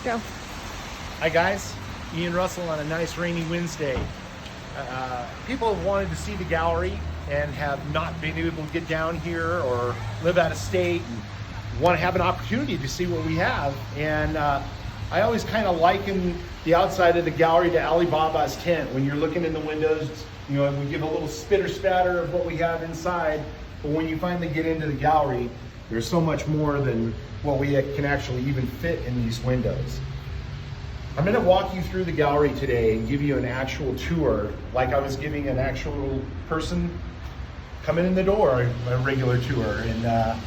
Go. Hi guys, Ian Russell on a nice rainy Wednesday. People have wanted to see the gallery and have not been able to get down here or live out of state and want to have an opportunity to see what we have. And I always kind of liken the outside of the gallery to Alibaba's tent. When you're looking in the windows, you know, we give a little spitter spatter of what we have inside, but when you finally get into the gallery, there's so much more than what we can actually even fit in these windows. I'm going to walk you through the gallery today and give you an actual tour, like I was giving an actual person coming in the door, a regular tour. And I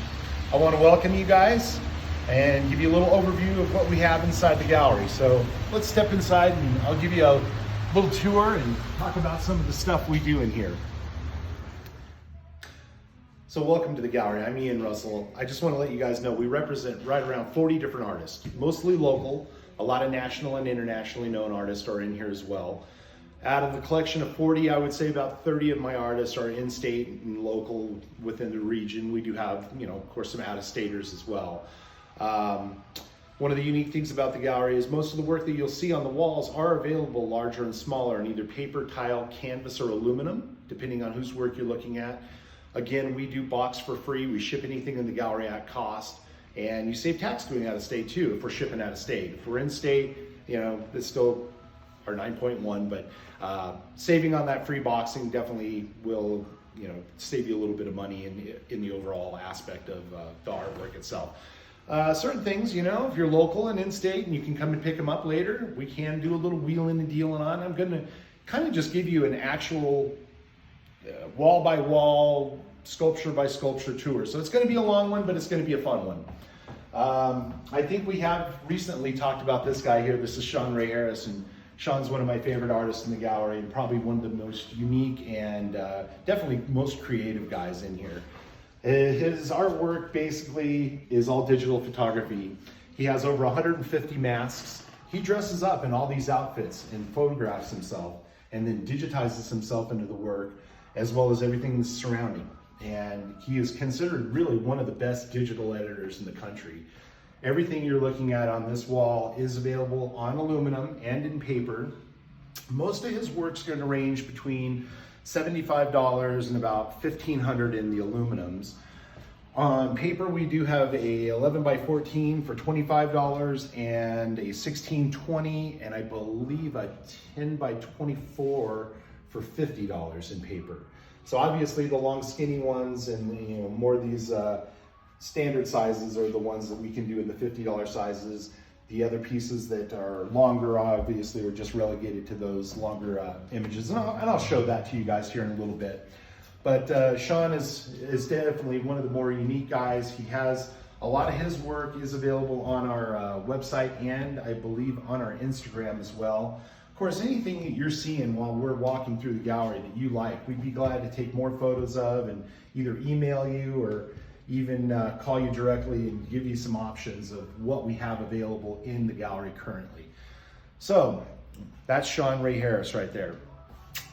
want to welcome you guys and give you a little overview of what we have inside the gallery. So let's step inside and I'll give you a little tour and talk about some of the stuff we do in here. So welcome to the gallery. I'm Ian Russell. I just want to let you guys know we represent right around 40 different artists, mostly local. A lot of national and internationally known artists are in here as well. Out of the collection of 40, I would say about 30 of my artists are in-state and local within the region. We do have, you know, of course, some out-of-staters as well. One of the unique things about the gallery is most of the work that you'll see on the walls are available larger and smaller in either paper, tile, canvas, or aluminum, depending on whose work you're looking at. Again, we do box for free. We ship anything in the gallery at cost. And you save tax doing out of state too if we're shipping out of state. If we're in state, you know, it's still our 9.1, but saving on that free boxing definitely will, you know, save you a little bit of money in the overall aspect of the artwork itself. Certain things, you know, if you're local and in state and you can come and pick them up later, we can do a little wheeling and dealing on. I'm gonna kind of just give you an actual wall by wall, sculpture by sculpture tour. So it's going to be a long one, but it's going to be a fun one. I think we have recently talked about this guy here. This is Sean Ray Harris, and Sean's one of my favorite artists in the gallery and probably one of the most unique and definitely most creative guys in here. His artwork basically is all digital photography. He has over 150 masks. He dresses up in all these outfits and photographs himself and then digitizes himself into the work as well as everything that's surrounding. And he is considered really one of the best digital editors in the country. Everything you're looking at on this wall is available on aluminum and in paper. Most of his work's going to range between $75 and about $1,500 in the aluminums. On paper, we do have a 11 by 14 for $25 and a 16/20 and I believe a 10 by 24 for $50 in paper. So obviously the long skinny ones and, you know, more of these standard sizes are the ones that we can do in the $50 sizes. The other pieces that are longer obviously are just relegated to those longer images. And I'll show that to you guys here in a little bit. But Sean is definitely one of the more unique guys. He has a lot of his work is available on our website and I believe on our Instagram as well. Of course, anything that you're seeing while we're walking through the gallery that you like, we'd be glad to take more photos of and either email you or even call you directly and give you some options of what we have available in the gallery currently. So that's Sean Ray Harris right there.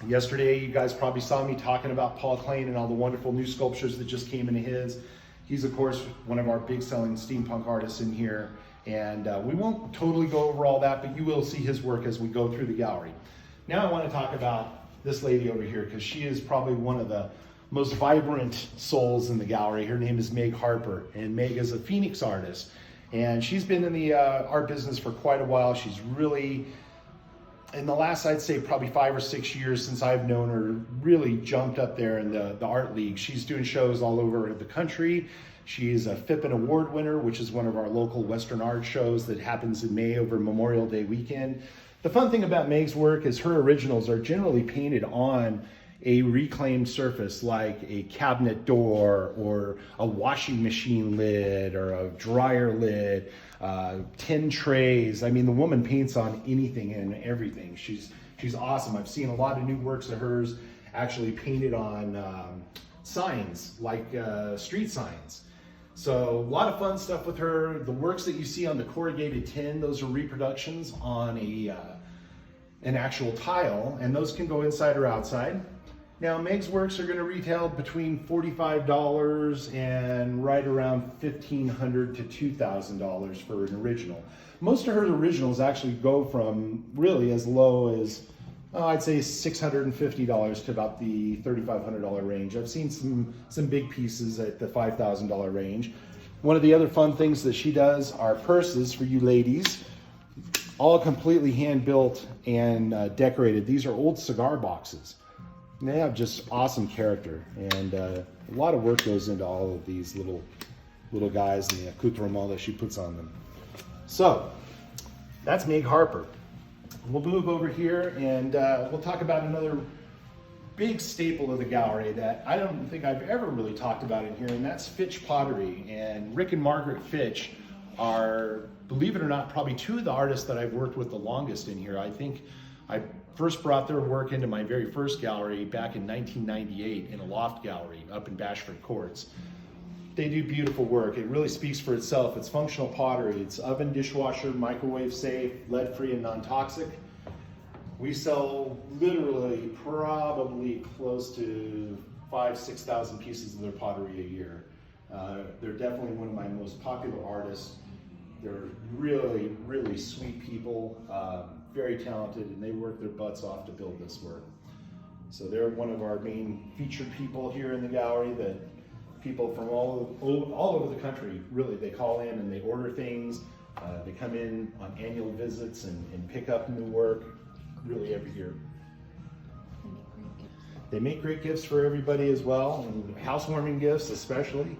Yesterday, you guys probably saw me talking about Paul Klein and all the wonderful new sculptures that just came into his. He's, of course, one of our big selling steampunk artists in here. And we won't totally go over all that, but you will see his work as we go through the gallery. Now I want to talk about this lady over here because she is probably one of the most vibrant souls in the gallery. Her name is Meg Harper, and Meg is a Phoenix artist. And she's been in the art business for quite a while. She's really, in the last, I'd say probably 5 or 6 years since I've known her, really jumped up there in the art league. She's doing shows all over the country. She is a Phippen Award winner, which is one of our local Western art shows that happens in May over Memorial Day weekend. The fun thing about Meg's work is her originals are generally painted on a reclaimed surface like a cabinet door or a washing machine lid or a dryer lid, tin trays. I mean, the woman paints on anything and everything. She's awesome. I've seen a lot of new works of hers actually painted on signs, like street signs. So a lot of fun stuff with her. The works that you see on the corrugated tin, those are reproductions on an actual tile, and those can go inside or outside. Now, Meg's works are going to retail between $45 and right around $1,500 to $2,000 for an original. Most of her originals actually go from really as low as, I'd say $650 to about the $3,500 range. I've seen some big pieces at the $5,000 range. One of the other fun things that she does are purses for you ladies, all completely hand built and decorated. These are old cigar boxes. And they have just awesome character, and a lot of work goes into all of these little guys and the accoutrement that she puts on them. So that's Meg Harper. We'll move over here and we'll talk about another big staple of the gallery that I don't think I've ever really talked about in here, and that's Fitch Pottery. And Rick and Margaret Fitch are, believe it or not, probably two of the artists that I've worked with the longest in here. I think I first brought their work into my very first gallery back in 1998 in a loft gallery up in Bashford Courts. They do beautiful work. It really speaks for itself. It's functional pottery. It's oven, dishwasher, microwave safe, lead-free and non-toxic. We sell literally probably close to 5,000–6,000 pieces of their pottery a year. They're definitely one of my most popular artists. They're really, really sweet people, very talented, and they work their butts off to build this work. So they're one of our main featured people here in the gallery that people from all over the country, really, they call in and they order things. They come in on annual visits and pick up new work, really every year. They make great gifts for everybody as well, and housewarming gifts especially.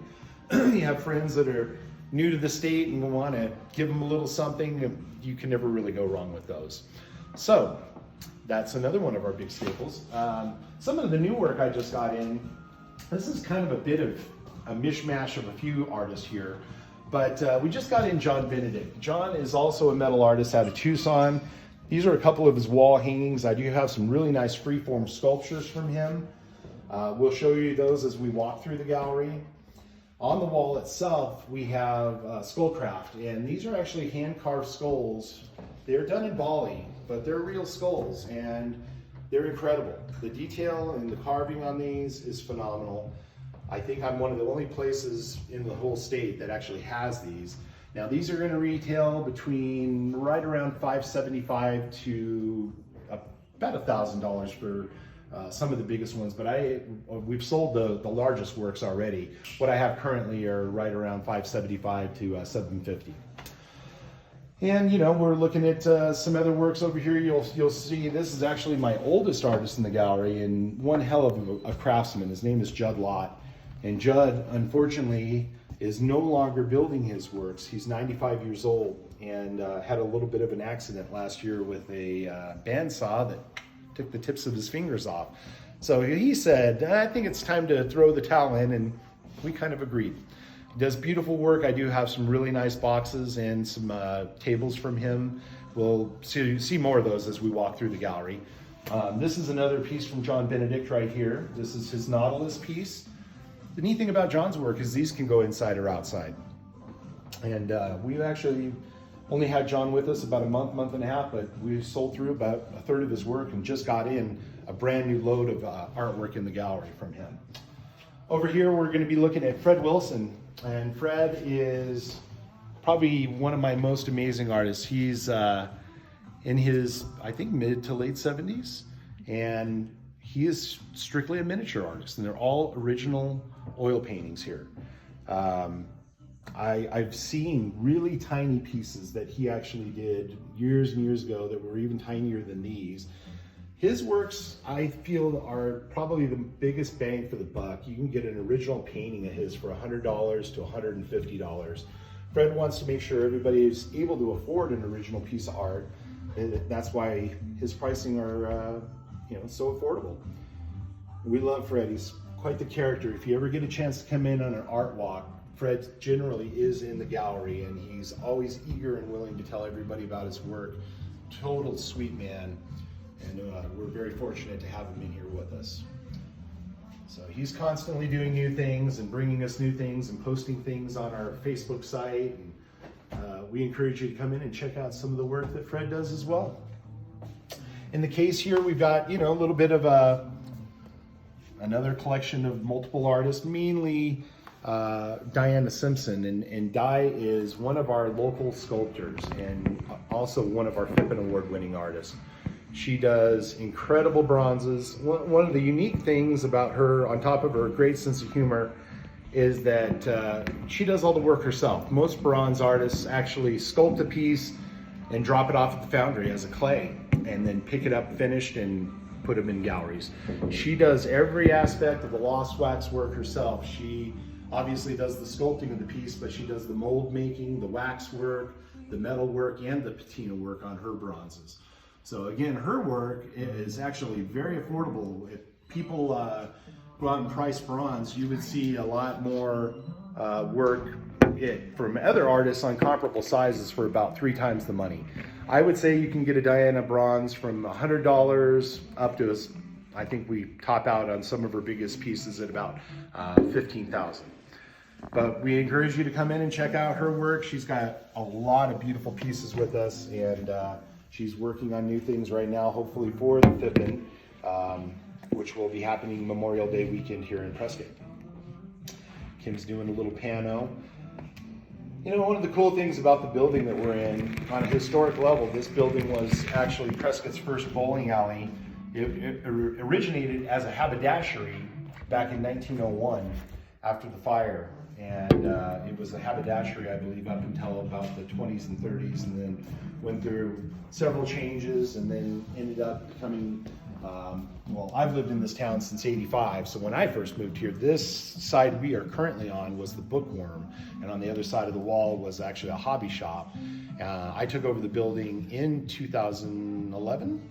You have friends that are new to the state and want to give them a little something, you can never really go wrong with those. So that's another one of our big staples. Some of the new work I just got in, this is kind of a bit of a mishmash of a few artists here, but we just got in John Benedict. John is also a metal artist out of Tucson. These are a couple of his wall hangings. I do have some really nice freeform sculptures from him. We'll show you those as we walk through the gallery. On the wall itself, we have Skullcraft, and these are actually hand-carved skulls. They're done in Bali, but they're real skulls, and they're incredible. The detail and the carving on these is phenomenal. I think I'm one of the only places in the whole state that actually has these. Now, these are going to retail between right around $575 to about $1,000 for some of the biggest ones, but we've sold the largest works already. What I have currently are right around $575 to $750. And we're looking at some other works over here. You'll see this is actually my oldest artist in the gallery, and one hell of a craftsman. His name is Judd Lott, and Judd, unfortunately, is no longer building his works. He's 95 years old and had a little bit of an accident last year with a bandsaw that took the tips of his fingers off. So he said, I think it's time to throw the towel in, and we kind of agreed. He does beautiful work. I do have some really nice boxes and some tables from him. We'll see more of those as we walk through the gallery. This is another piece from John Benedict right here. This is his Nautilus piece. The neat thing about John's work is these can go inside or outside. And we actually only had John with us about a month and a half, but we sold through about a third of his work and just got in a brand new load of artwork in the gallery from him. Over here, we're going to be looking at Fred Wilson, and Fred is probably one of my most amazing artists. He's in his, I think, mid to late 70s, and he is strictly a miniature artist, and they're all original oil paintings here. I've seen really tiny pieces that he actually did years and years ago that were even tinier than these. His works, I feel, are probably the biggest bang for the buck. You can get an original painting of his for $100 to $150. Fred wants to make sure everybody is able to afford an original piece of art. And that's why his pricing are so affordable. We love Fred. He's quite the character. If you ever get a chance to come in on an art walk, Fred generally is in the gallery, and he's always eager and willing to tell everybody about his work. Total sweet man, and we're very fortunate to have him in here with us. So he's constantly doing new things and bringing us new things and posting things on our Facebook site. And we encourage you to come in and check out some of the work that Fred does as well. In the case here, we've got a little bit of another collection of multiple artists, mainly Diana Simpson, and Di is one of our local sculptors and also one of our Pippin Award-winning artists. She does incredible bronzes. One of the unique things about her, on top of her great sense of humor, is that she does all the work herself. Most bronze artists actually sculpt a piece and drop it off at the foundry as a clay and then pick it up finished and put them in galleries. She does every aspect of the lost wax work herself. She obviously does the sculpting of the piece, but she does the mold making, the wax work, the metal work, and the patina work on her bronzes. So again, her work is actually very affordable. If people go out and price bronze, you would see a lot more work from other artists on comparable sizes for about 3 times the money. I would say you can get a Diana bronze from $100 up to, I think we top out on some of her biggest pieces at about $15,000. But we encourage you to come in and check out her work. She's got a lot of beautiful pieces with us, and she's working on new things right now, hopefully for the Pippin, which will be happening Memorial Day weekend here in Prescott. Kim's doing a little pano. You know, one of the cool things about the building that we're in, on a historic level, this building was actually Prescott's first bowling alley. It originated as a haberdashery back in 1901 after the fire. And it was a haberdashery, I believe, up until about the 20s and 30s, and then went through several changes and then ended up becoming, well, I've lived in this town since '85, so when I first moved here, this side we are currently on was the bookworm, and on the other side of the wall was actually a hobby shop. I took over the building in 2011.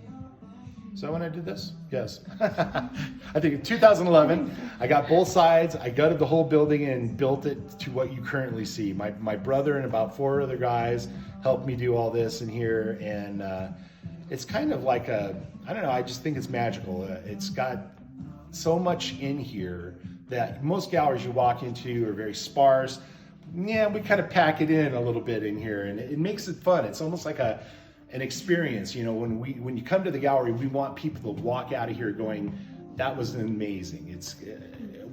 So when I did this? Yes. I think in 2011, I got both sides. I gutted the whole building and built it to what you currently see. My brother and about 4 other guys helped me do all this in here. And it's kind of like I don't know, I just think it's magical. It's got so much in here that most galleries you walk into are very sparse. Yeah, we kind of pack it in a little bit in here, and it makes it fun. It's almost like an experience. You know, when you come to the gallery, we want people to walk out of here going, that was amazing. It's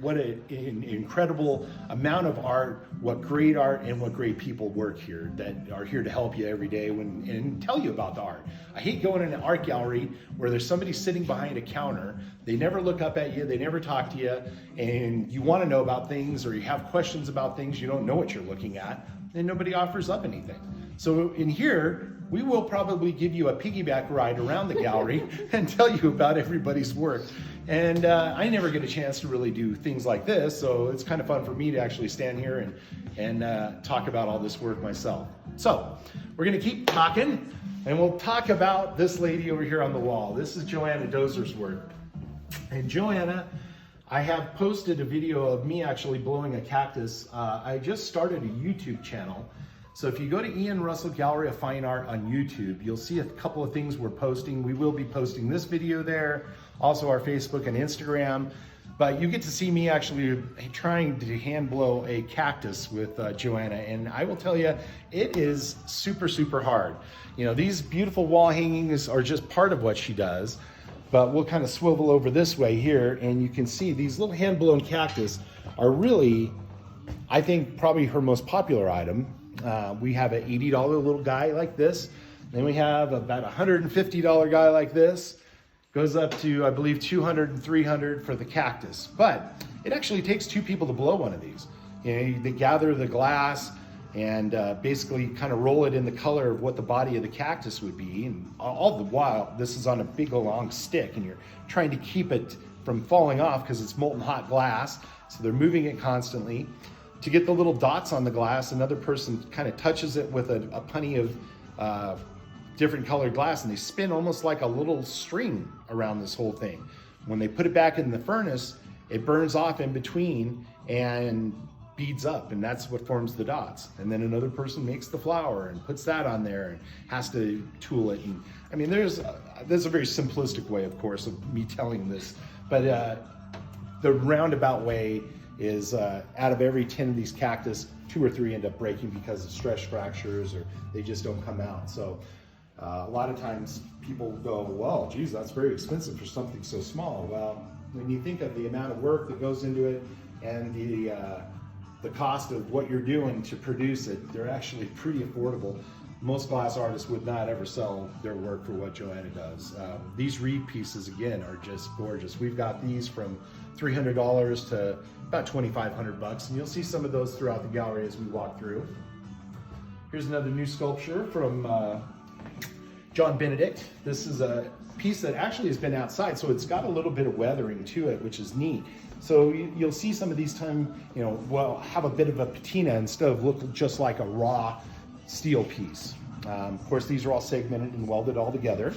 what an incredible amount of art, what great art, and what great people work here that are here to help you every day and tell you about the art. I hate going in an art gallery where there's somebody sitting behind a counter. They never look up at you, they never talk to you, and you want to know about things or you have questions about things, you don't know what you're looking at, and nobody offers up anything. So in here, we will probably give you a piggyback ride around the gallery and tell you about everybody's work. And I never get a chance to really do things like this, so it's kind of fun for me to actually stand here and talk about all this work myself. So we're gonna keep talking, and we'll talk about this lady over here on the wall. This is Joanna Dozer's work. And Joanna, I have posted a video of me actually blowing a cactus. I just started a YouTube channel. So if you go to Ian Russell Gallery of Fine Art on YouTube, you'll see a couple of things we're posting. We will be posting this video there, also our Facebook and Instagram, but you get to see me actually trying to hand blow a cactus with Joanna, and I will tell you, it is super, super hard. You know, these beautiful wall hangings are just part of what she does, but we'll kind of swivel over this way here, and you can see these little hand-blown cactus are really, I think, probably her most popular item. We have an $80 little guy like this. Then we have about a $150 guy like this. Goes up to, I believe, $200 and $300 for the cactus. But it actually takes 2 people to blow one of these. You know, they gather the glass and basically kind of roll it in the color of what the body of the cactus would be. And all the while, this is on a big long stick, and you're trying to keep it from falling off because it's molten hot glass. So they're moving it constantly. To get the little dots on the glass, another person kind of touches it with a punny of different colored glass, and they spin almost like a little string around this whole thing. When they put it back in the furnace, it burns off in between and beads up, and that's what forms the dots. And then another person makes the flower and puts that on there and has to tool it. And I mean, there's a very simplistic way, of course, of me telling this, but the roundabout way is out of every 10 of these cactus, 2 or 3 end up breaking because of stress fractures or they just don't come out. So a lot of times people go, well, geez, that's very expensive for something so small. Well, when you think of the amount of work that goes into it and the the cost of what you're doing to produce it, they're actually pretty affordable. Most glass artists would not ever sell their work for what Joanna does. These reed pieces, again, are just gorgeous. We've got these from $300 to about $2,500, and you'll see some of those throughout the gallery as we walk through. Here's another new sculpture from John Benedict. This is a piece that actually has been outside, so it's got a little bit of weathering to it, which is neat. So you'll see some of these will have a bit of a patina instead of look just like a raw steel piece. Of course, these are all segmented and welded all together.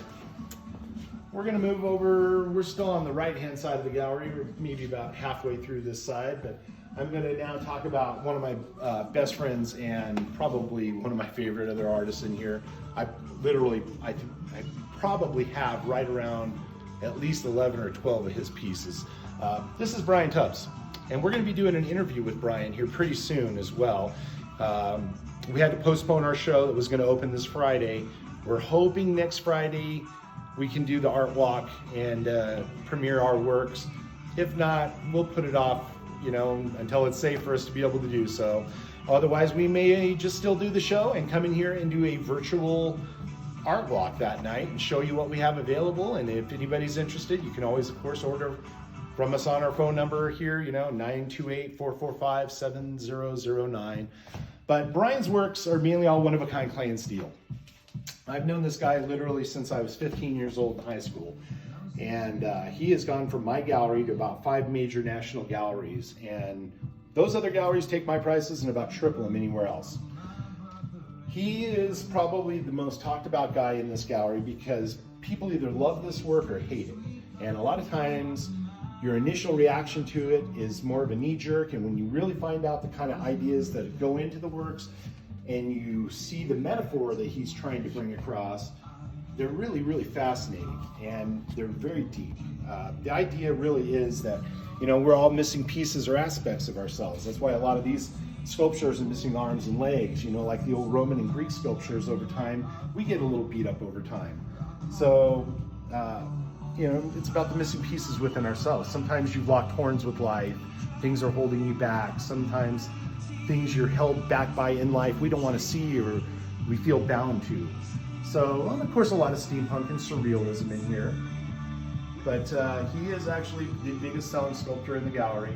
We're gonna move over, we're still on the right-hand side of the gallery. We're maybe about halfway through this side, but I'm gonna now talk about one of my best friends and probably one of my favorite other artists in here. I probably have right around at least 11 or 12 of his pieces. This is Brian Tubbs, and we're gonna be doing an interview with Brian here pretty soon as well. We had to postpone our show that was going to open this Friday. We're hoping next Friday we can do the art walk and premiere our works. If not, we'll put it off, until it's safe for us to be able to do so. Otherwise, we may just still do the show and come in here and do a virtual art walk that night and show you what we have available. And if anybody's interested, you can always, of course, order from us on our phone number here, 928-445-7009. But Brian's works are mainly all one-of-a-kind clay and steel. I've known this guy literally since I was 15 years old in high school. And he has gone from my gallery to about 5 major national galleries. And those other galleries take my prices and about triple them anywhere else. He is probably the most talked about guy in this gallery because people either love this work or hate it. And a lot of times, your initial reaction to it is more of a knee-jerk, and when you really find out the kind of ideas that go into the works and you see the metaphor that he's trying to bring across, they're really, really fascinating, and they're very deep. The idea really is that, we're all missing pieces or aspects of ourselves. That's why a lot of these sculptures are missing arms and legs, like the old Roman and Greek sculptures over time. We get a little beat up over time. So, it's about the missing pieces within ourselves. Sometimes you've locked horns with life. Things are holding you back. Sometimes things you're held back by in life we don't want to see or we feel bound to. So, of course, a lot of steampunk and surrealism in here. But he is actually the biggest selling sculptor in the gallery.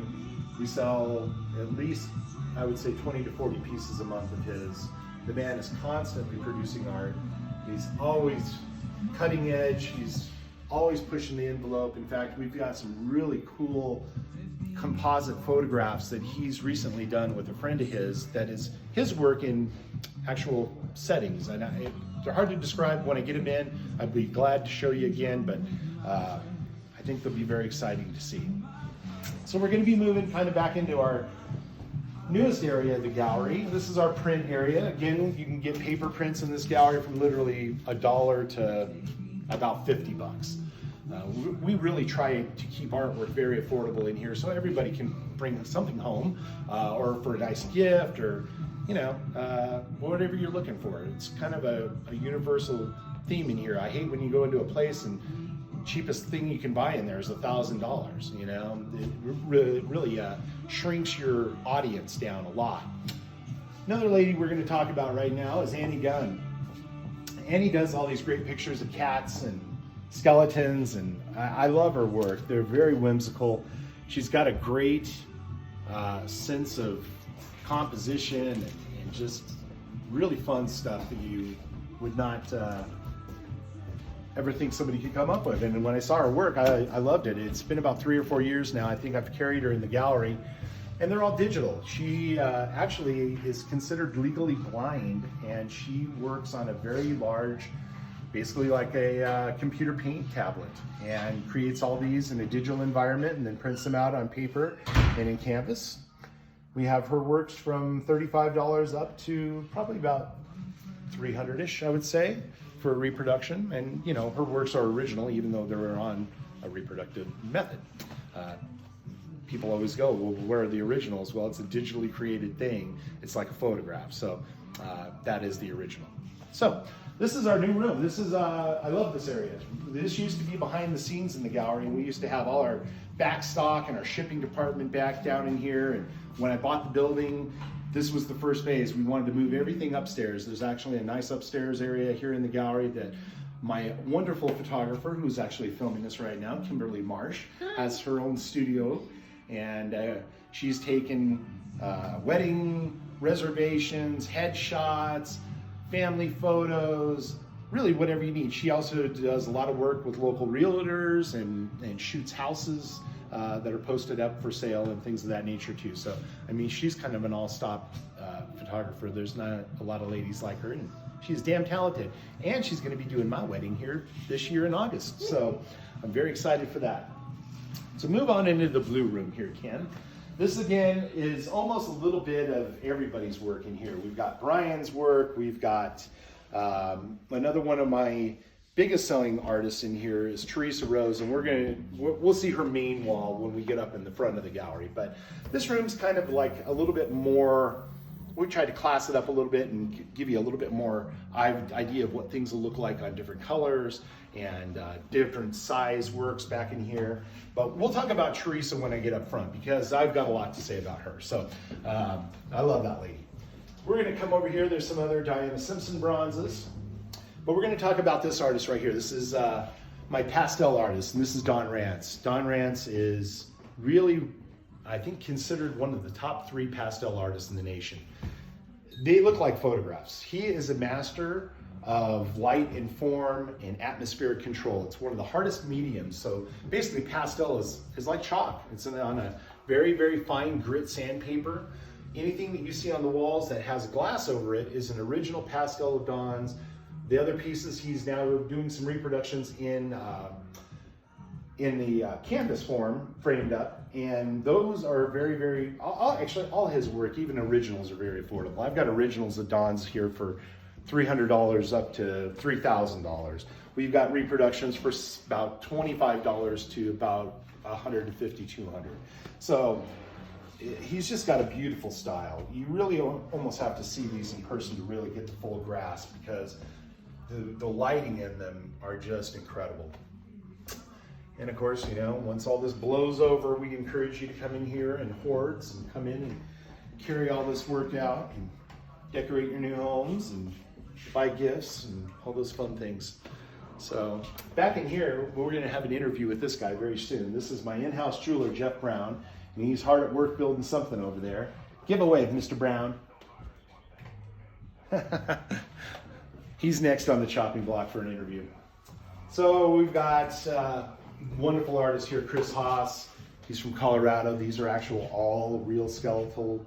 We sell at least, I would say, 20 to 40 pieces a month of his. The man is constantly producing art. He's always cutting edge. He's always pushing the envelope. In fact, we've got some really cool composite photographs that he's recently done with a friend of his that is his work in actual settings. And they're hard to describe. When I get them in, I'd be glad to show you again, but I think they'll be very exciting to see. So we're going to be moving kind of back into our newest area of the gallery. This is our print area. Again, you can get paper prints in this gallery from literally $1 to about $50. We really try to keep artwork very affordable in here so everybody can bring something home or for a nice gift or, whatever you're looking for. It's kind of a universal theme in here. I hate when you go into a place and cheapest thing you can buy in there is $1,000. It really shrinks your audience down a lot. Another lady we're going to talk about right now is Annie Gunn. Annie does all these great pictures of cats and skeletons, and I love her work. They're very whimsical. She's got a great sense of composition and just really fun stuff that you would not ever think somebody could come up with. And when I saw her work, I loved it. It's been about 3 or 4 years now. I think I've carried her in the gallery, and they're all digital. She actually is considered legally blind, and she works on a very large, basically like a computer paint tablet, and creates all these in a digital environment and then prints them out on paper and in canvas. We have her works from $35 up to probably about $300-ish, I would say, for a reproduction. And her works are original, even though they're on a reproductive method. People always go, well, where are the originals? Well, it's a digitally created thing. It's like a photograph. So that is the original. So this is our new room. This is, I love this area. This used to be behind the scenes in the gallery, and we used to have all our back stock and our shipping department back down in here. And when I bought the building, this was the first phase. We wanted to move everything upstairs. There's actually a nice upstairs area here in the gallery that my wonderful photographer, who's actually filming us right now, Kimberly Marsh, has her own studio, and she's taken wedding reservations, headshots, family photos, really whatever you need. She also does a lot of work with local realtors and shoots houses that are posted up for sale and things of that nature too. So, I mean, she's kind of an all-stop photographer. There's not a lot of ladies like her, and she's damn talented. And she's gonna be doing my wedding here this year in August. So I'm very excited for that. So move on into the blue room here, Ken. This again is almost a little bit of everybody's work in here. We've got Brian's work, we've got another one of my biggest selling artists in here is Teresa Rose, and we'll see her main wall when we get up in the front of the gallery. But this room's kind of like a little bit more, we tried to class it up a little bit and give you a little bit more idea of what things will look like on different colors and different size works back in here. But we'll talk about Teresa when I get up front, because I've got a lot to say about her. So I love that lady. We're gonna come over here. There's some other Diana Simpson bronzes, but we're gonna talk about this artist right here. This is my pastel artist, and this is Don Rance. Don Rance is really, I think, considered one of the top 3 pastel artists in the nation. They look like photographs. He is a master of light and form and atmospheric control. It's one of the hardest mediums. So basically pastel is like chalk. It's on a very, very fine grit sandpaper. Anything that you see on the walls that has glass over it is an original pastel of Don's. The other pieces, he's now doing some reproductions in the canvas form, framed up, and those are very, very, actually all his work, even originals, are very affordable. I've got originals of Don's here for $300 up to $3,000. We've got reproductions for about $25 to about $150, $200. So he's just got a beautiful style. You really almost have to see these in person to really get the full grasp, because the lighting in them are just incredible. And of course, you know, once all this blows over, we encourage you to come in here in hordes and come in and carry all this work out and decorate your new homes and buy gifts and all those fun things. So back in here, we're going to have an interview with this guy very soon. This is my in-house jeweler, Jeff Brown, and he's hard at work building something over there. Give a wave, Mr. Brown. He's next on the chopping block for an interview. So we've got wonderful artist here, Chris Haas. He's from Colorado. These are actual all real skeletal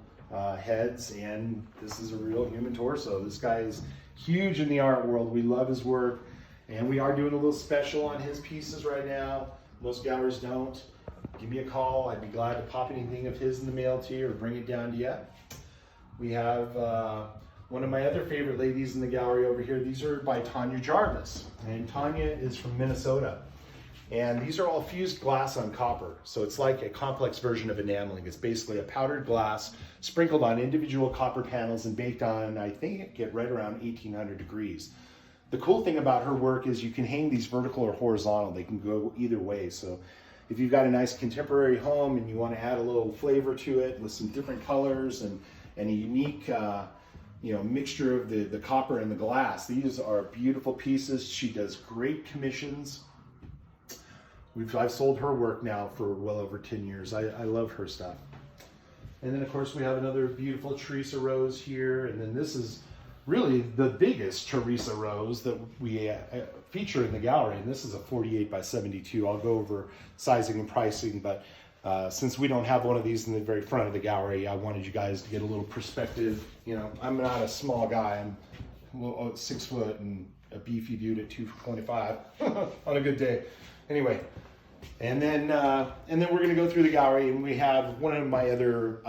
heads, and this is a real human torso. This guy is huge in the art world. We love his work, and we are doing a little special on his pieces right now. Most galleries don't. Give me a call. I'd be glad to pop anything of his in the mail to you or bring it down to you. We have one of my other favorite ladies in the gallery over here. These are by Tanya Jarvis, and Tanya is from Minnesota. And these are all fused glass on copper. So it's like a complex version of enameling. It's basically a powdered glass sprinkled on individual copper panels and baked on, I think it get right around 1800 degrees. The cool thing about her work is you can hang these vertical or horizontal. They can go either way. So if you've got a nice contemporary home and you want to add a little flavor to it with some different colors and a unique mixture of the copper and the glass, these are beautiful pieces. She does great commissions. I've sold her work now for well over 10 years. I love her stuff. And then of course we have another beautiful Teresa Rose here. And then this is really the biggest Teresa Rose that we feature in the gallery. And this is a 48 by 72. I'll go over sizing and pricing, but since we don't have one of these in the very front of the gallery, I wanted you guys to get a little perspective. You know, I'm not a small guy. I'm 6 foot and a beefy dude at 225 on a good day. Anyway, and then we're going to go through the gallery, and we have one of my other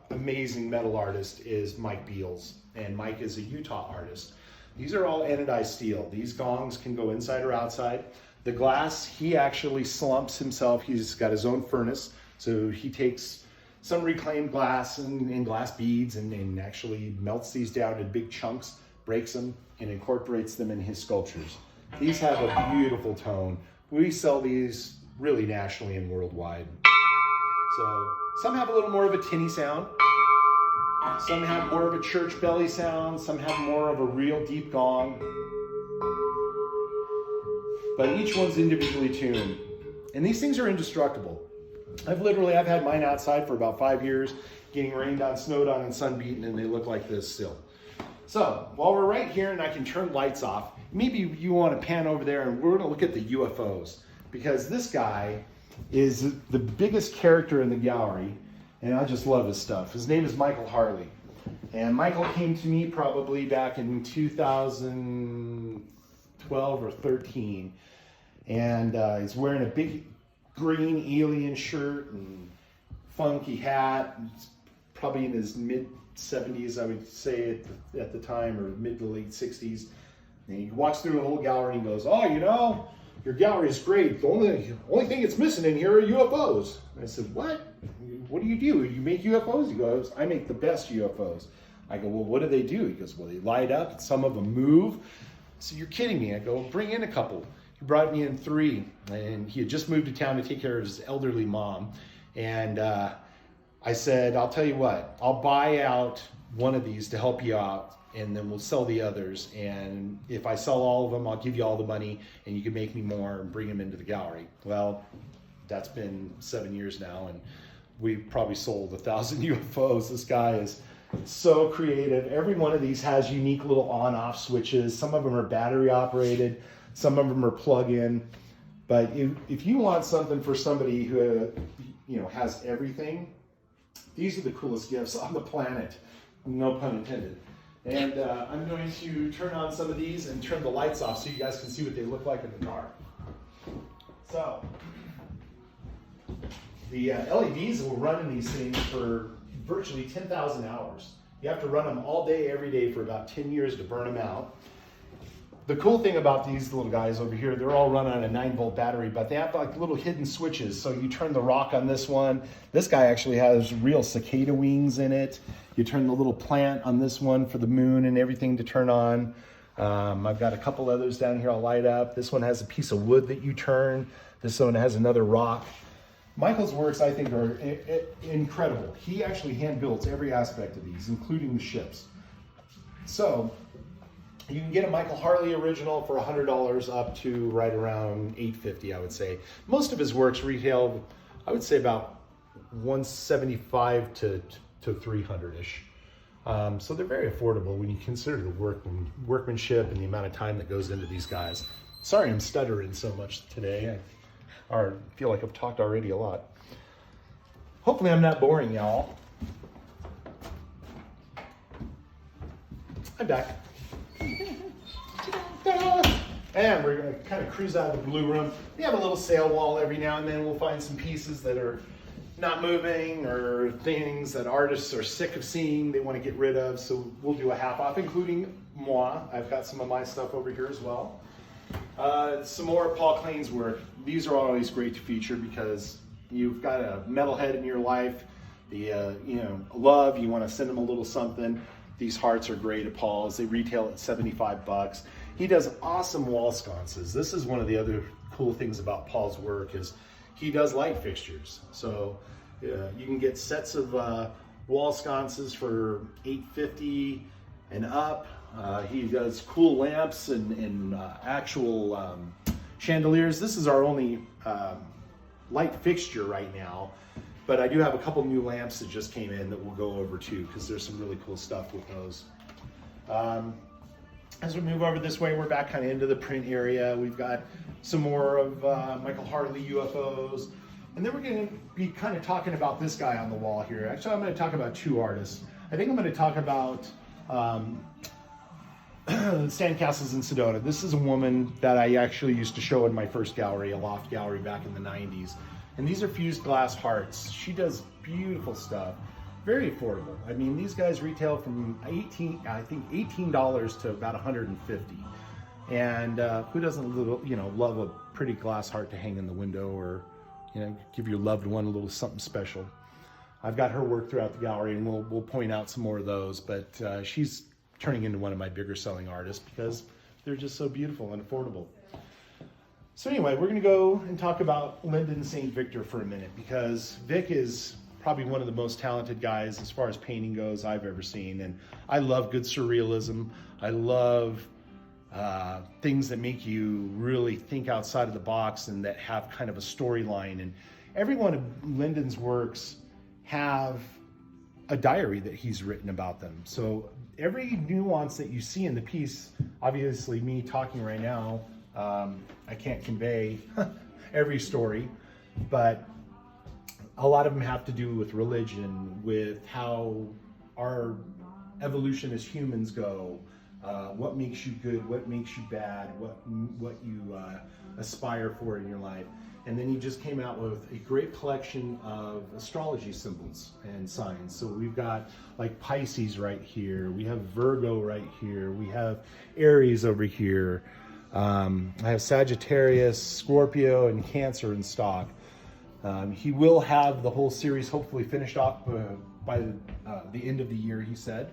amazing metal artists is Mike Beals, and Mike is a Utah artist. These are all anodized steel. These gongs can go inside or outside. The glass, he actually slumps himself. He's got his own furnace, so he takes some reclaimed glass and glass beads and actually melts these down in big chunks, breaks them, and incorporates them in his sculptures. These have a beautiful tone. We sell these really nationally and worldwide. So some have a little more of a tinny sound. Some have more of a church belly sound. Some have more of a real deep gong. But each one's individually tuned. And these things are indestructible. I've had mine outside for about 5 years, getting rained on, snowed on, and sunbeaten, and they look like this still. So while we're right here and I can turn lights off, maybe you want to pan over there and we're going to look at the UFOs, because this guy is the biggest character in the gallery, and I just love his stuff. His name is Michael Harley. And Michael came to me probably back in 2012 or 13. And he's wearing a big green alien shirt and funky hat. He's probably in his mid-70s, I would say, at the time, or mid to late 60s. And he walks through the whole gallery and goes, "Oh, you know, your gallery is great. The only thing it's missing in here are UFOs." And I said, "What? What do? You make UFOs?" He goes, "I make the best UFOs." I go, "Well, what do they do?" He goes, "Well, they light up. Some of them move." I said, "You're kidding me." I go, "Bring in a couple." He brought me in 3, and he had just moved to town to take care of his elderly mom. And I said, "I'll tell you what, I'll buy out one of these to help you out, and then we'll sell the others. And if I sell all of them, I'll give you all the money, and you can make me more and bring them into the gallery." Well, that's been 7 years now, and we've probably sold 1,000 UFOs. This guy is so creative. Every one of these has unique little on-off switches. Some of them are battery operated. Some of them are plug-in. But if you want something for somebody who has everything, these are the coolest gifts on the planet. No pun intended. And I'm going to turn on some of these and turn the lights off so you guys can see what they look like in the dark. So the LEDs will run in these things for virtually 10,000 hours. You have to run them all day, every day for about 10 years to burn them out. The cool thing about these little guys over here, they're all run on a 9-volt battery, but they have like little hidden switches. So you turn the rock on this one. This guy actually has real cicada wings in it. You turn the little plant on this one for the moon and everything to turn on. I've got a couple others down here I'll light up. This one has a piece of wood that you turn. This one has another rock. Michael's works, I think, are incredible. He actually hand builds every aspect of these, including the ships. So you can get a Michael Harley original for $100 up to right around $850, I would say. Most of his works retail, I would say, about $175 to $300-ish. So they're very affordable when you consider the workmanship and the amount of time that goes into these guys. Sorry I'm stuttering so much today. I feel like I've talked already a lot. Hopefully I'm not boring y'all. I'm back. And we're going to kind of cruise out of the blue room. We have a little sail wall every now and then. We'll find some pieces that are not moving or things that artists are sick of seeing, they want to get rid of. So we'll do a half off, including moi. I've got some of my stuff over here as well. Some more Paul Klane's work. These are always great to feature because you've got a metalhead in your life, love, you want to send them a little something. These hearts are great at Paul's. They retail at 75 bucks. He does awesome wall sconces. This is one of the other cool things about Paul's work is he does light fixtures. So you can get sets of wall sconces for $850 and up. He does cool lamps and actual chandeliers. This is our only light fixture right now, but I do have a couple new lamps that just came in that we'll go over too, because there's some really cool stuff with those. As we move over this way, we're back kind of into the print area. We've got some more of Michael Harley UFOs. And then we're going to be kind of talking about this guy on the wall here. Actually, I'm going to talk about 2 artists. I think I'm going to talk about Sandcastles in Sedona. This is a woman that I actually used to show in my first gallery, a loft gallery back in the 90s. And these are fused glass hearts. She does beautiful stuff. Very affordable. I mean, these guys retail from $18 to about $150. And who doesn't love a pretty glass heart to hang in the window, or give your loved one a little something special. I've got her work throughout the gallery, and we'll point out some more of those, but she's turning into one of my bigger selling artists because they're just so beautiful and affordable. So anyway, we're gonna go and talk about Lyndon St. Victor for a minute, because Vic is probably one of the most talented guys as far as painting goes I've ever seen. And I love good surrealism. I love things that make you really think outside of the box and that have kind of a storyline. And every one of Lyndon's works have a diary that he's written about them. So every nuance that you see in the piece, obviously me talking right now, I can't convey every story, but a lot of them have to do with religion, with how our evolution as humans go, what makes you good, what makes you bad, what you aspire for in your life. And then he just came out with a great collection of astrology symbols and signs. So we've got like Pisces right here, we have Virgo right here, we have Aries over here. I have Sagittarius, Scorpio, and Cancer in stock. He will have the whole series hopefully finished off by the end of the year, he said.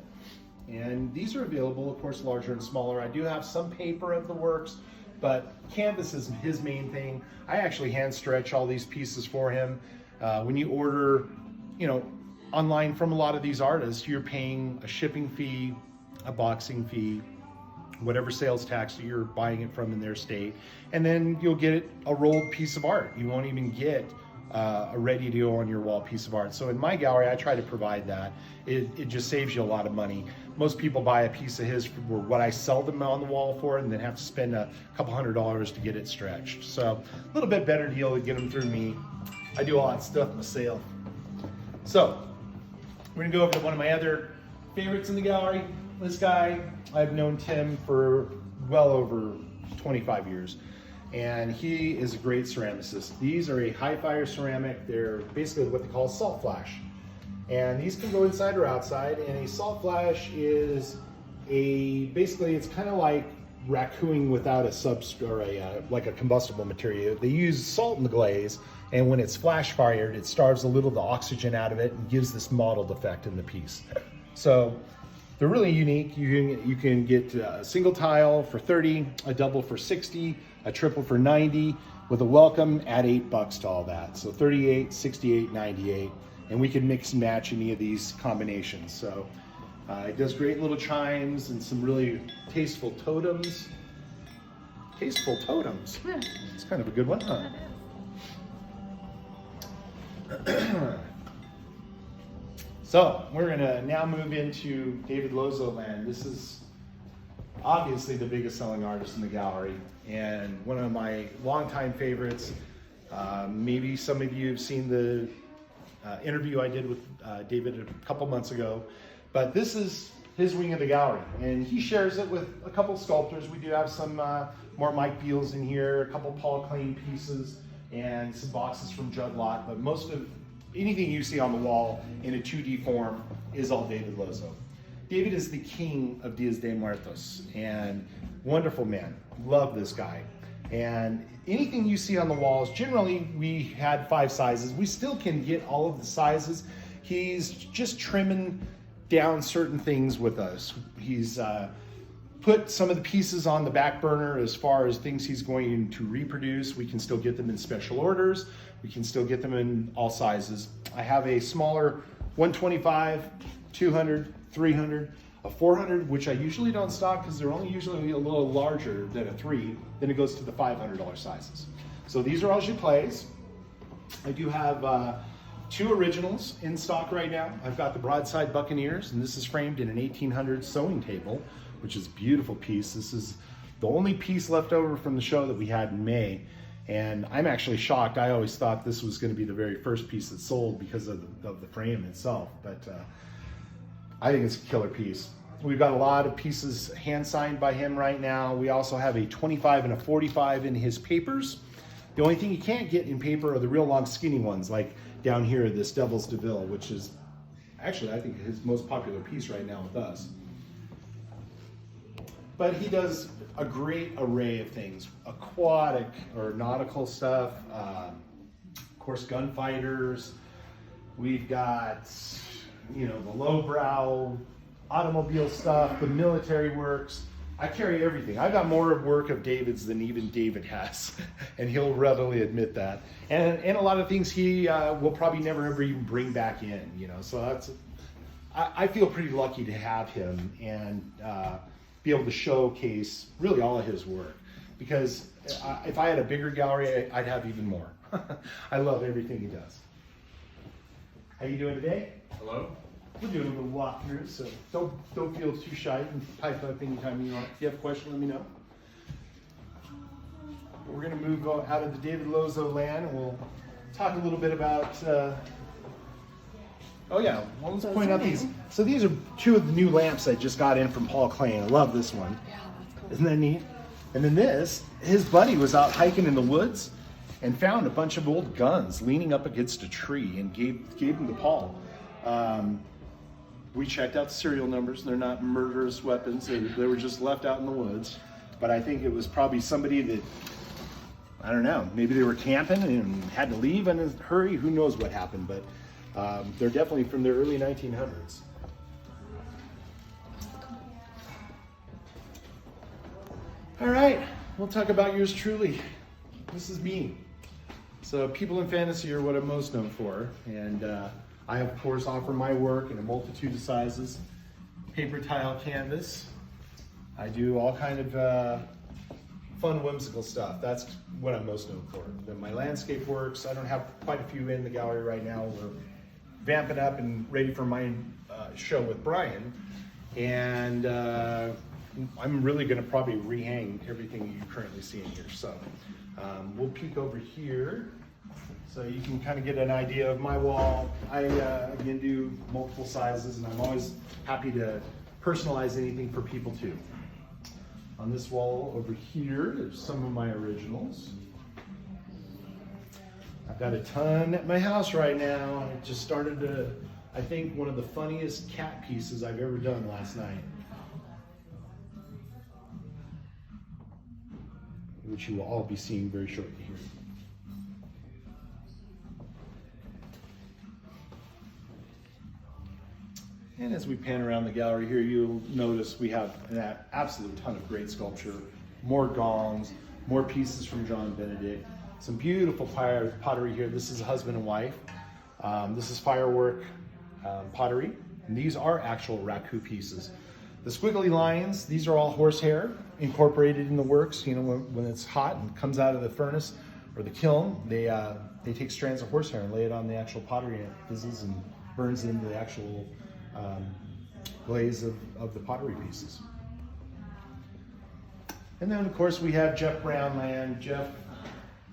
And these are available, of course, larger and smaller. I do have some paper of the works, but canvas is his main thing. I actually hand stretch all these pieces for him. When you order, online from a lot of these artists, you're paying a shipping fee, a boxing fee, whatever sales tax that you're buying it from in their state, and then you'll get a rolled piece of art. You won't even get a ready to go on your wall piece of art. So in my gallery, I try to provide that. It just saves you a lot of money. Most people buy a piece of his for what I sell them on the wall for, and then have to spend a couple $100 to get it stretched. So a little bit better deal to get them through me. I do all that stuff myself. So we're gonna go over to one of my other favorites in the gallery. This guy, I've known Tim for well over 25 years. And he is a great ceramicist. These are a high fire ceramic. They're basically what they call salt flash. And these can go inside or outside. And a salt flash is basically it's kind of like raccooing without like a combustible material. They use salt in the glaze, and when it's flash fired, it starves a little of the oxygen out of it and gives this mottled effect in the piece. So they're really unique. You can get a single tile for 30, a double for 60, a triple for 90, with a welcome at $8 to all that. So 38, 68, 98, and we can mix and match any of these combinations. So it does great little chimes and some really tasteful totems. Tasteful totems. Yeah, it's kind of a good one, huh? So we're gonna now move into David Lozo land. This is obviously the biggest selling artist in the gallery and one of my longtime favorites. Maybe some of you have seen the interview I did with David a couple months ago, but this is his wing of the gallery, and he shares it with a couple sculptors. We do have some more Mike Beals in here, a couple Paul Klein pieces, and some boxes from Judd Lott, but most of anything you see on the wall in a 2D form is all David Lozo. David is the king of Dias de Muertos, and wonderful man. Love this guy. And anything you see on the walls, generally we had 5 sizes. We still can get all of the sizes. He's just trimming down certain things with us. He's put some of the pieces on the back burner as far as things he's going to reproduce. We can still get them in special orders. We can still get them in all sizes. I have a smaller 125, 200, 300, a 400, which I usually don't stock because they're only usually a little larger than a 3. Then it goes to the $500 sizes. So these are all Giclées. I do have 2 originals in stock right now. I've got the Broadside Buccaneers, and this is framed in an 1800 sewing table, which is a beautiful piece. This is the only piece left over from the show that we had in May. And I'm actually shocked. I always thought this was going to be the very first piece that sold because of the frame itself. But I think it's a killer piece. We've got a lot of pieces hand signed by him right now. We also have a 25 and a 45 in his papers. The only thing you can't get in paper are the real long skinny ones, like down here, this Devil's DeVille, which is actually, I think, his most popular piece right now with us. But he does a great array of things, aquatic or nautical stuff, of course, gunfighters. We've got, the lowbrow automobile stuff, the military works. I carry everything. I got more work of David's than even David has, and he'll readily admit that. And a lot of things he will probably never ever even bring back in, you know. So that's, I feel pretty lucky to have him and be able to showcase really all of his work. Because if I had a bigger gallery, I'd have even more. I love everything he does. How you doing today? Hello. We're doing a little walkthrough, so don't feel too shy. You can pipe up anytime you want. If you have a question, let me know. We're going to move out of the David Lozo land, and we'll talk a little bit about. Oh yeah, well, let's point out these. So these are two of the new lamps I just got in from Paul Klein. I love this one. Yeah, that's cool. Isn't that neat? And then this, his buddy was out hiking in the woods and found a bunch of old guns leaning up against a tree and gave them to Paul. We checked out the serial numbers. They're not murderous weapons. They were just left out in the woods. But I think it was probably somebody that, I don't know, maybe they were camping and had to leave in a hurry. Who knows what happened, but they're definitely from the early 1900s. All right, we'll talk about yours truly. This is me. So people in fantasy are what I'm most known for. And I, of course, offer my work in a multitude of sizes. Paper, tile, canvas. I do all kind of fun, whimsical stuff. That's what I'm most known for. Then my landscape works. I don't have quite a few in the gallery right now. We're vamping up and ready for my show with Brian. And I'm really going to probably rehang everything you currently see in here. So we'll peek over here so you can kind of get an idea of my wall. I again do multiple sizes, and I'm always happy to personalize anything for people too. On this wall over here, there's some of my originals. I've got a ton at my house right now. I just started to, I think, one of the funniest cat pieces I've ever done last night, which you will all be seeing very shortly here. And as we pan around the gallery here, you'll notice we have an absolute ton of great sculpture, more gongs, more pieces from John Benedict, some beautiful pottery here. This is a husband and wife. This is firework pottery, and these are actual raku pieces. The squiggly lines, these are all horsehair incorporated in the works. You know, when it's hot and comes out of the furnace or the kiln, they take strands of horsehair and lay it on the actual pottery, and it fizzes and burns into the actual glaze of the pottery pieces. And then of course we have Jeff Brownland. Jeff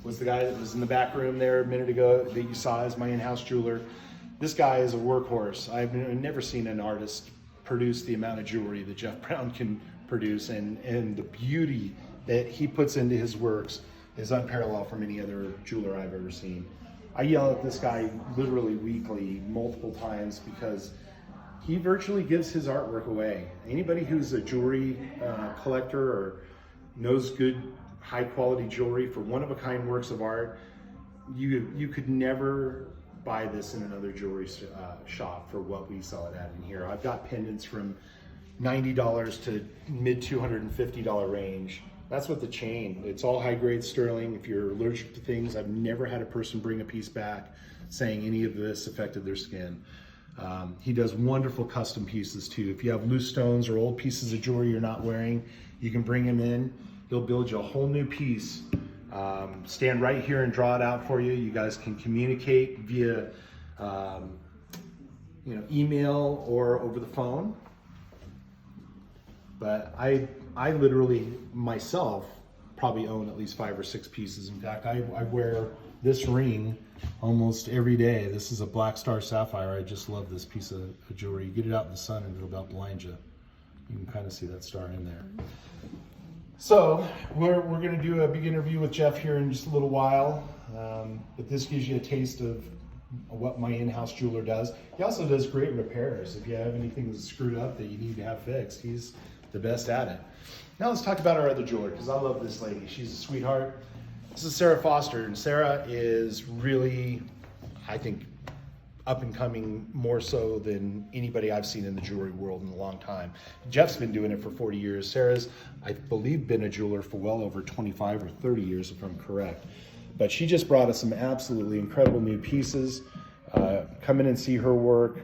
was the guy that was in the back room there a minute ago that you saw as my in-house jeweler. This guy is a workhorse. I've never seen an artist produce the amount of jewelry that Jeff Brown can produce, and the beauty that he puts into his works is unparalleled from any other jeweler I've ever seen. I yell at this guy literally weekly, multiple times, because he virtually gives his artwork away. Anybody who's a jewelry collector or knows good, high quality jewelry for one-of-a-kind works of art, you could never buy this in another jewelry shop for what we sell it at in here. I've got pendants from $90 to mid $250 range. That's what the chain, it's all high grade sterling. If you're allergic to things, I've never had a person bring a piece back saying any of this affected their skin. He does wonderful custom pieces too. If you have loose stones or old pieces of jewelry you're not wearing, you can bring him in. He'll build you a whole new piece. Stand right here and draw it out for you. You guys can communicate via email or over the phone. But I literally myself probably own at least 5 or 6 pieces. In fact, I wear this ring almost every day. This is a black star sapphire. I just love this piece of jewelry. You get it out in the sun and it'll about blind you. You can kind of see that star in there. So we're going to do a big interview with Jeff here in just a little while, but this gives you a taste of what my in-house jeweler does. He also does great repairs. If you have anything that's screwed up that you need to have fixed, he's the best at it. Now let's talk about our other jeweler, because I love this lady. She's a sweetheart. This is Sarah Foster, and Sarah is really, I think, up and coming more so than anybody I've seen in the jewelry world in a long time. Jeff's been doing it for 40 years. Sarah's, I believe, been a jeweler for well over 25 or 30 years, if I'm correct. But she just brought us some absolutely incredible new pieces. Come in and see her work.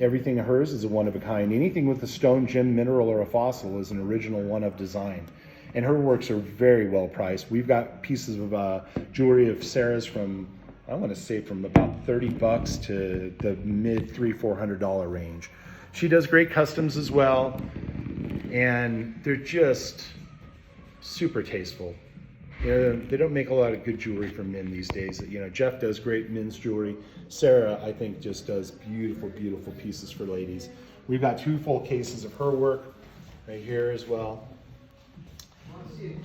Everything of hers is a one of a kind. Anything with a stone, gem, mineral, or a fossil is an original one of design. And her works are very well priced. We've got pieces of jewelry of Sarah's from, I want to say, from about $30 to the mid $300-400 range. She does great customs as well, and they're just super tasteful. They don't make a lot of good jewelry for men these days. You know, Jeff does great men's jewelry. Sarah, I think, just does beautiful, beautiful pieces for ladies. We've got 2 full cases of her work right here as well.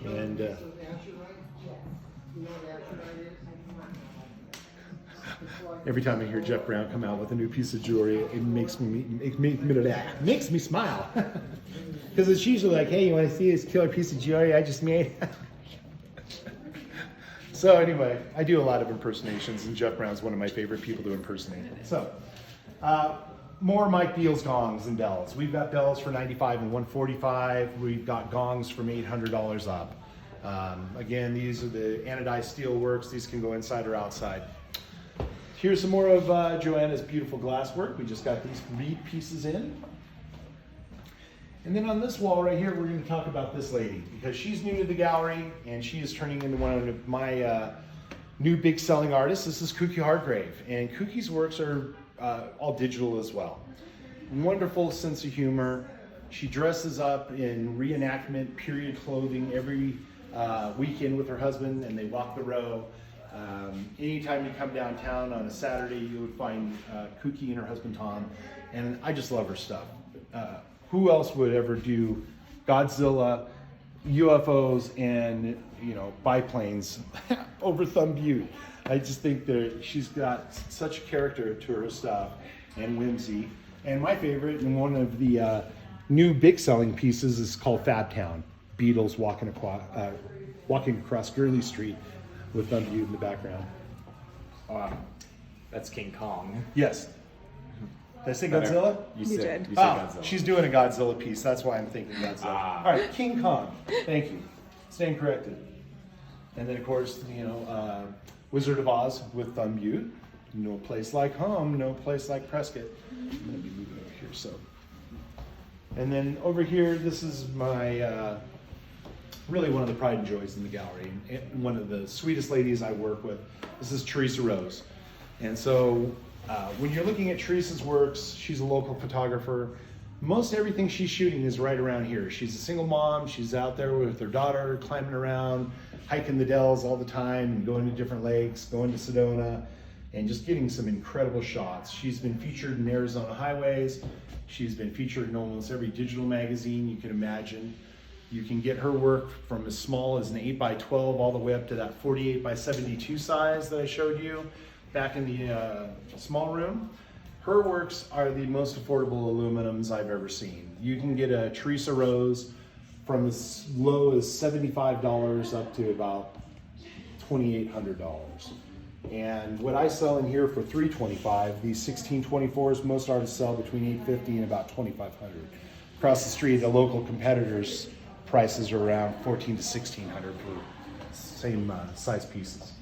And every time I hear Jeff Brown come out with a new piece of jewelry, it makes me smile. Because it's usually like, hey, you want to see this killer piece of jewelry I just made? So anyway, I do a lot of impersonations, and Jeff Brown's one of my favorite people to impersonate. So, more Mike Beal's gongs and bells. We've got bells for $95 and $145. We've got gongs from $800 up. Again, these are the anodized steel works. These can go inside or outside. Here's some more of Joanna's beautiful glass work. We just got these reed pieces in. And then on this wall right here, we're going to talk about this lady, because she's new to the gallery and she is turning into one of my new big selling artists. This is Kookie Hargrave, and Kookie's works are all digital as well. Wonderful sense of humor. She dresses up in reenactment period clothing every weekend with her husband, and they walk the row. Anytime you come downtown on a Saturday, you would find Kookie and her husband Tom, and I just love her stuff. Who else would ever do Godzilla, UFOs, and biplanes over Thumb Butte? I just think that she's got such a character to her stuff and whimsy. And my favorite, and one of the new big selling pieces, is called Fab Town. Beatles walking across Gurley Street with Thumb Butte in the background. That's King Kong. Yes. Did I say Godzilla? You said Godzilla. Godzilla. She's doing a Godzilla piece. That's why I'm thinking Godzilla. All right, King Kong. Thank you. Stand corrected. And then, of course, Wizard of Oz with Thumb Butte. No place like home, no place like Prescott. I'm going to be moving over here. So, and then over here, this is my really one of the pride and joys in the gallery, and one of the sweetest ladies I work with. This is Teresa Rose. And so when you're looking at Teresa's works, she's a local photographer. Most everything she's shooting is right around here. She's a single mom. She's out there with her daughter, climbing around, hiking the Dells all the time, and going to different lakes, going to Sedona, and just getting some incredible shots. She's been featured in Arizona highways. She's been featured in almost every digital magazine you can imagine. You can get her work from as small as an 8x12 all the way up to that 48x72 size that I showed you back in the small room. Her works are the most affordable aluminums I've ever seen. You can get a Teresa Rose from as low as $75 up to about $2,800. And what I sell in here for $325, these 1624s, most artists sell between $850 and about $2,500. Across the street, the local competitors' prices are around $1,400 to $1,600 for same size pieces.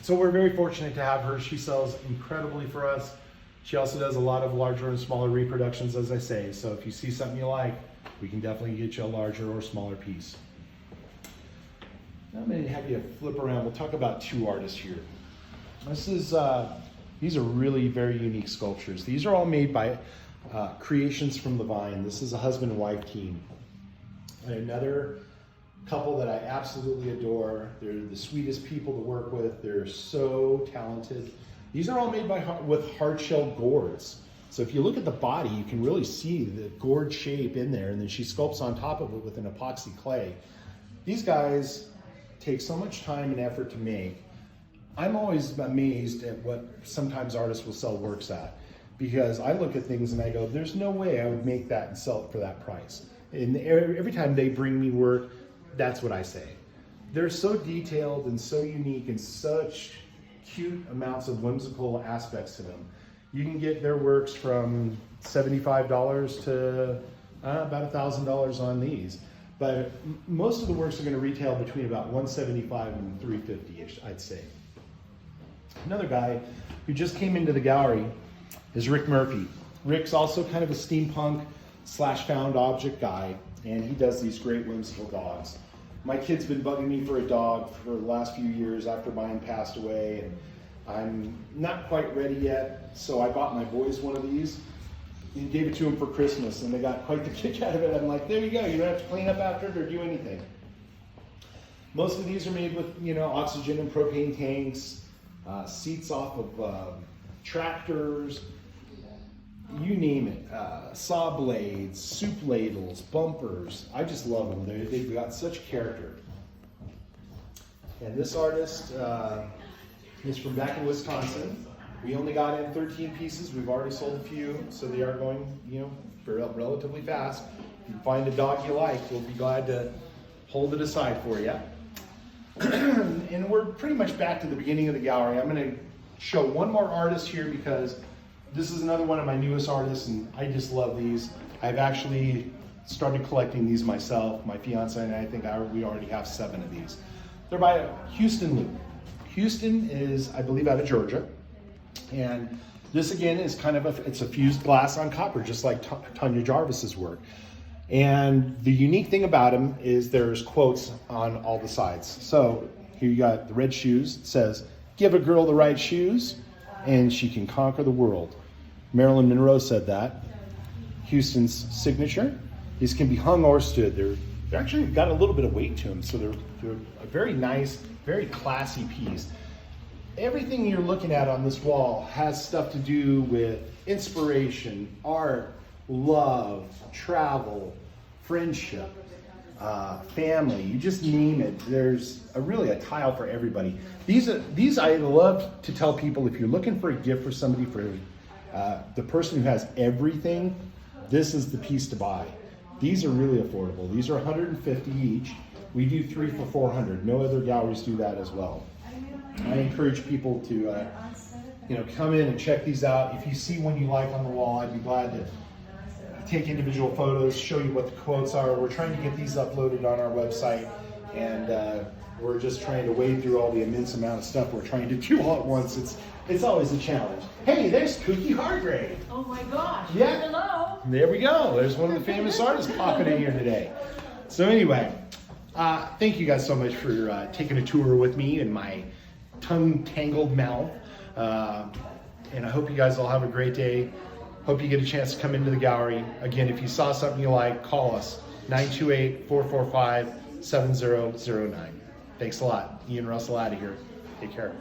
So we're very fortunate to have her. She sells incredibly for us. She also does a lot of larger and smaller reproductions, as I say. So if you see something you like, we can definitely get you a larger or smaller piece. Now I'm going to have you flip around. We'll talk about 2 artists here. These are really very unique sculptures. These are all made by Creations from the Vine. This is a husband and wife team. Another couple that I absolutely adore. They're the sweetest people to work with. They're so talented. These are all made with hard shell gourds. So if you look at the body, you can really see the gourd shape in there, and then she sculpts on top of it with an epoxy clay. These guys take so much time and effort to make. I'm always amazed at what sometimes artists will sell works at, because I look at things and I go, there's no way I would make that and sell it for that price. And every time they bring me work, that's what I say. They're so detailed and so unique and such cute amounts of whimsical aspects to them. You can get their works from $75 to about $1,000 on these. But most of the works are going to retail between about $175 and $350-ish, I'd say. Another guy who just came into the gallery is Rick Murphy. Rick's also kind of a steampunk slash found object guy, and he does these great whimsical dogs. My kid's been bugging me for a dog for the last few years after mine passed away, and I'm not quite ready yet, so I bought my boys one of these and gave it to them for Christmas, and they got quite the kick out of it. I'm like, there you go, you don't have to clean up after it or do anything. Most of these are made with, you know, oxygen and propane tanks, seats off of tractors, you name it, saw blades, soup ladles, bumpers. I just love them. They've got such character. And this artist is from back in Wisconsin. We only got in 13 pieces. We've already sold a few, so they are going, you know, relatively fast. If you find a dog you like, we'll be glad to hold it aside for you. And we're pretty much back to the beginning of the gallery. I'm going to show one more artist here because this is another one of my newest artists, and I just love these. I've actually started collecting these myself. My fiance and I think we already have 7 of these. They're by Houston Loop. Houston is, I believe, out of Georgia. And this again is kind of it's a fused glass on copper, just like Tanya Jarvis's work. And the unique thing about them is there's quotes on all the sides. So here you got the red shoes. It says, "Give a girl the right shoes and she can conquer the world." Marilyn Monroe said that. Houston's signature. These can be hung or stood. They're actually got a little bit of weight to them, so they're a very nice, very classy piece. Everything you're looking at on this wall has stuff to do with inspiration, art, love, travel, friendship, family. You just name it. There's really a tile for everybody. These I love to tell people, if you're looking for a gift for somebody, for the person who has everything, this is the piece to buy. These are really affordable. These are $150 each. We do 3 for $400. No other galleries do that as well. I encourage people to, you know, come in and check these out. If you see one you like on the wall, I'd be glad to take individual photos, show you what the quotes are. We're trying to get these uploaded on our website, and we're just trying to wade through all the immense amount of stuff we're trying to do all at once. It's always a challenge. Hey, there's Cookie Hargrave. Oh my gosh. Yeah. Hello. There we go. There's one of the famous artists popping in here today. So anyway, thank you guys so much for taking a tour with me in my tongue-tangled mouth. And I hope you guys all have a great day. Hope you get a chance to come into the gallery. Again, if you saw something you like, call us, 928-445-7009. Thanks a lot. Ian Russell out of here. Take care.